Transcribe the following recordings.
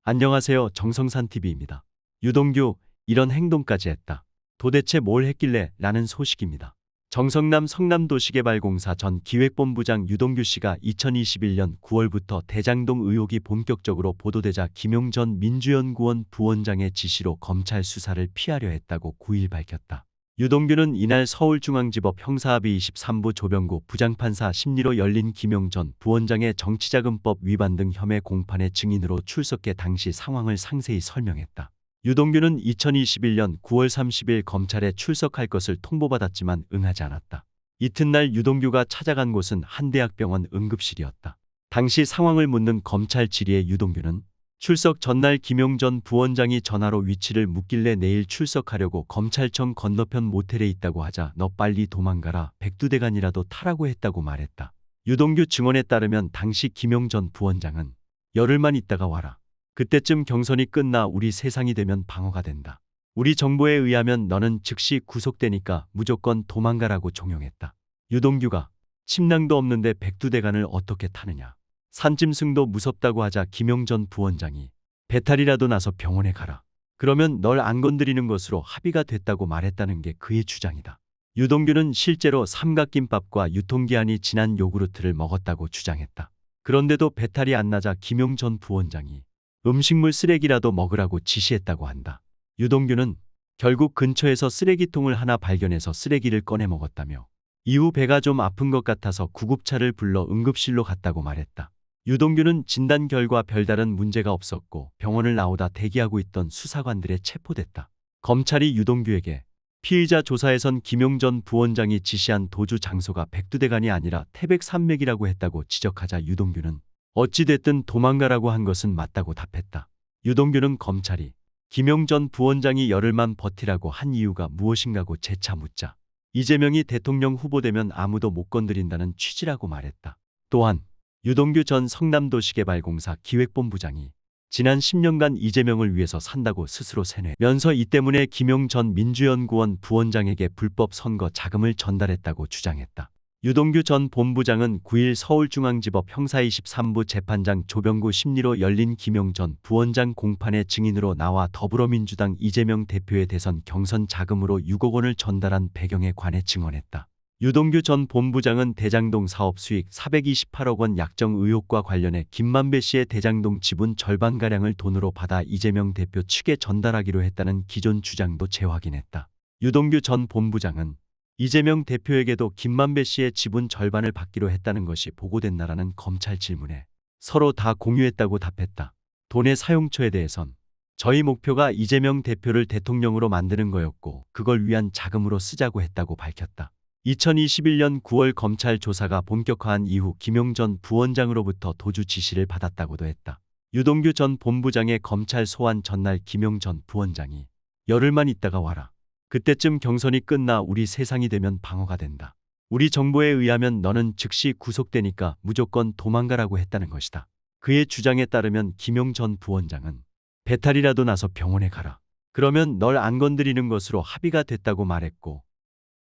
안녕하세요. 정성산TV입니다. 유동규, 이런 행동까지 했다. 도대체 뭘 했길래? 라는 소식입니다. 정성남 성남도시개발공사 전 기획본부장 유동규 씨가 2021년 9월부터 대장동 의혹이 본격적으로 보도되자 김용 전 민주연구원 부원장의 지시로 검찰 수사를 피하려 했다고 9일 밝혔다. 유동규는 이날 서울중앙지법 형사합의 23부 조병구 부장판사 심리로 열린 김용 전 부원장의 정치자금법 위반 등 혐의 공판의 증인으로 출석해 당시 상황을 상세히 설명했다. 유동규는 2021년 9월 30일 검찰에 출석할 것을 통보받았지만 응하지 않았다. 이튿날 유동규가 찾아간 곳은 한 대학병원 응급실이었다. 당시 상황을 묻는 검찰 질의에 유동규는 출석 전날 김용 전 부원장이 전화로 위치를 묻길래 내일 출석하려고 검찰청 건너편 모텔에 있다고 하자 너 빨리 도망가라, 백두대간이라도 타라고 했다고 말했다. 유동규 증언에 따르면 당시 김용 전 부원장은 열흘만 있다가 와라. 그때쯤 경선이 끝나 우리 세상이 되면 방어가 된다. 우리 정보에 의하면 너는 즉시 구속되니까 무조건 도망가라고 종용했다. 유동규가 침낭도 없는데 백두대간을 어떻게 타느냐. 산짐승도 무섭다고 하자 김용 전 부원장이 배탈이라도 나서 병원에 가라. 그러면 널 안 건드리는 것으로 합의가 됐다고 말했다는 게 그의 주장이다. 유동규는 실제로 삼각김밥과 유통기한이 지난 요구르트를 먹었다고 주장했다. 그런데도 배탈이 안 나자 김용 전 부원장이 음식물 쓰레기라도 먹으라고 지시했다고 한다. 유동규는 결국 근처에서 쓰레기통을 하나 발견해서 쓰레기를 꺼내 먹었다며 이후 배가 좀 아픈 것 같아서 구급차를 불러 응급실로 갔다고 말했다. 유동규는 진단 결과 별다른 문제가 없었고 병원을 나오다 대기하고 있던 수사관들에 체포됐다. 검찰이 유동규에게 피의자 조사에선 김용 전 부원장이 지시한 도주 장소가 백두대간이 아니라 태백산맥이라고 했다고 지적하자 유동규는 어찌됐든 도망가라고 한 것은 맞다고 답했다. 유동규는 검찰이 김용 전 부원장이 열흘만 버티라고 한 이유가 무엇인가고 재차 묻자 이재명이 대통령 후보되면 아무도 못 건드린다는 취지라고 말했다. 또한 유동규 전 성남도시개발공사 기획본부장이 지난 10년간 이재명을 위해서 산다고 스스로 세뇌면서 이 때문에 김용 전 민주연구원 부원장에게 불법 선거 자금을 전달했다고 주장했다. 유동규 전 본부장은 9일 서울중앙지법 형사 23부 재판장 조병구 심리로 열린 김용 전 부원장 공판의 증인으로 나와 더불어민주당 이재명 대표의 대선 경선 자금으로 6억 원을 전달한 배경에 관해 증언했다. 유동규 전 본부장은 대장동 사업 수익 428억 원 약정 의혹과 관련해 김만배 씨의 대장동 지분 절반가량을 돈으로 받아 이재명 대표 측에 전달하기로 했다는 기존 주장도 재확인했다. 유동규 전 본부장은 이재명 대표에게도 김만배 씨의 지분 절반을 받기로 했다는 것이 보고됐나라는 검찰 질문에 서로 다 공유했다고 답했다. 돈의 사용처에 대해선 저희 목표가 이재명 대표를 대통령으로 만드는 거였고 그걸 위한 자금으로 쓰자고 했다고 밝혔다. 2021년 9월 검찰 조사가 본격화한 이후 김용 전 부원장으로부터 도주 지시를 받았다고도 했다. 유동규 전 본부장의 검찰 소환 전날 김용 전 부원장이 열흘만 있다가 와라. 그때쯤 경선이 끝나 우리 세상이 되면 방어가 된다. 우리 정보에 의하면 너는 즉시 구속되니까 무조건 도망가라고 했다는 것이다. 그의 주장에 따르면 김용 전 부원장은 배탈이라도 나서 병원에 가라. 그러면 널 안 건드리는 것으로 합의가 됐다고 말했고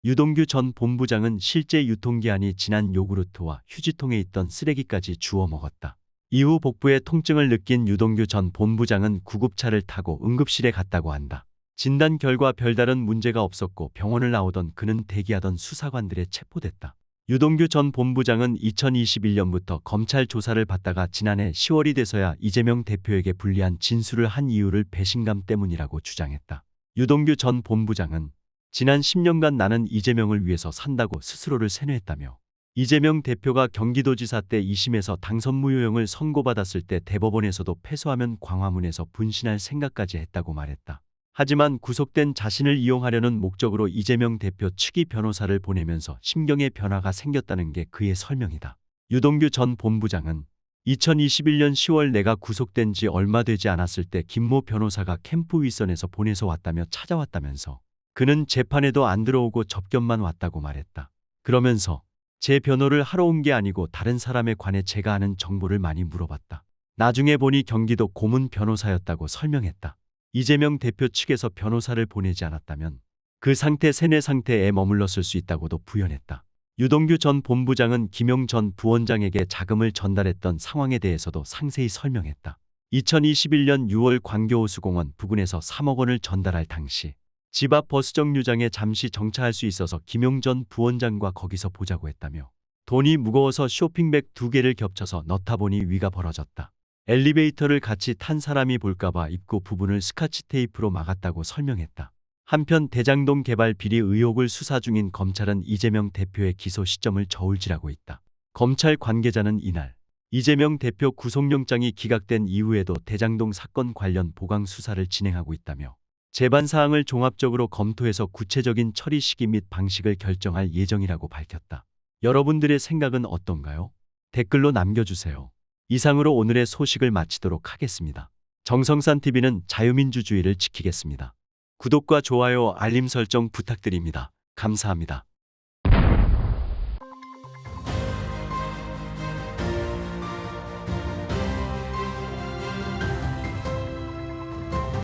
유동규 전 본부장은 실제 유통기한이 지난 요구르트와 휴지통에 있던 쓰레기까지 주워 먹었다. 이후 복부에 통증을 느낀 유동규 전 본부장은 구급차를 타고 응급실에 갔다고 한다. 진단 결과 별다른 문제가 없었고 병원을 나오던 그는 대기하던 수사관들에 체포됐다. 유동규 전 본부장은 2021년부터 검찰 조사를 받다가 지난해 10월이 돼서야 이재명 대표에게 불리한 진술을 한 이유를 배신감 때문이라고 주장했다. 유동규 전 본부장은 지난 10년간 나는 이재명을 위해서 산다고 스스로를 세뇌했다며 이재명 대표가 경기도지사 때 2심에서 당선 무효형을 선고받았을 때 대법원에서도 패소하면 광화문에서 분신할 생각까지 했다고 말했다. 하지만 구속된 자신을 이용하려는 목적으로 이재명 대표 측이 변호사를 보내면서 심경의 변화가 생겼다는 게 그의 설명이다. 유동규 전 본부장은 2021년 10월 내가 구속된 지 얼마 되지 않았을 때 김모 변호사가 캠프 윗선에서 보내서 왔다며 찾아왔다면서 그는 재판에도 안 들어오고 접견만 왔다고 말했다. 그러면서 제 변호를 하러 온 게 아니고 다른 사람에 관해 제가 아는 정보를 많이 물어봤다. 나중에 보니 경기도 고문 변호사였다고 설명했다. 이재명 대표 측에서 변호사를 보내지 않았다면 그 상태 세뇌 상태에 머물렀을 수 있다고도 부연했다. 유동규 전 본부장은 김용 전 부원장에게 자금을 전달했던 상황에 대해서도 상세히 설명했다. 2021년 6월 광교호수공원 부근에서 3억 원을 전달할 당시 집 앞 버스 정류장에 잠시 정차할 수 있어서 김용 전 부원장과 거기서 보자고 했다며 돈이 무거워서 쇼핑백 2개를 겹쳐서 넣다 보니 위가 벌어졌다. 엘리베이터를 같이 탄 사람이 볼까봐 입구 부분을 스카치 테이프로 막았다고 설명했다. 한편 대장동 개발 비리 의혹을 수사 중인 검찰은 이재명 대표의 기소 시점을 저울질하고 있다. 검찰 관계자는 이날 이재명 대표 구속영장이 기각된 이후에도 대장동 사건 관련 보강 수사를 진행하고 있다며 재반 사항을 종합적으로 검토해서 구체적인 처리 시기 및 방식을 결정할 예정이라고 밝혔다. 여러분들의 생각은 어떤가요? 댓글로 남겨주세요. 이상으로 오늘의 소식을 마치도록 하겠습니다. 정성산TV는 자유민주주의를 지키겠습니다. 구독과 좋아요, 알림 설정 부탁드립니다. 감사합니다.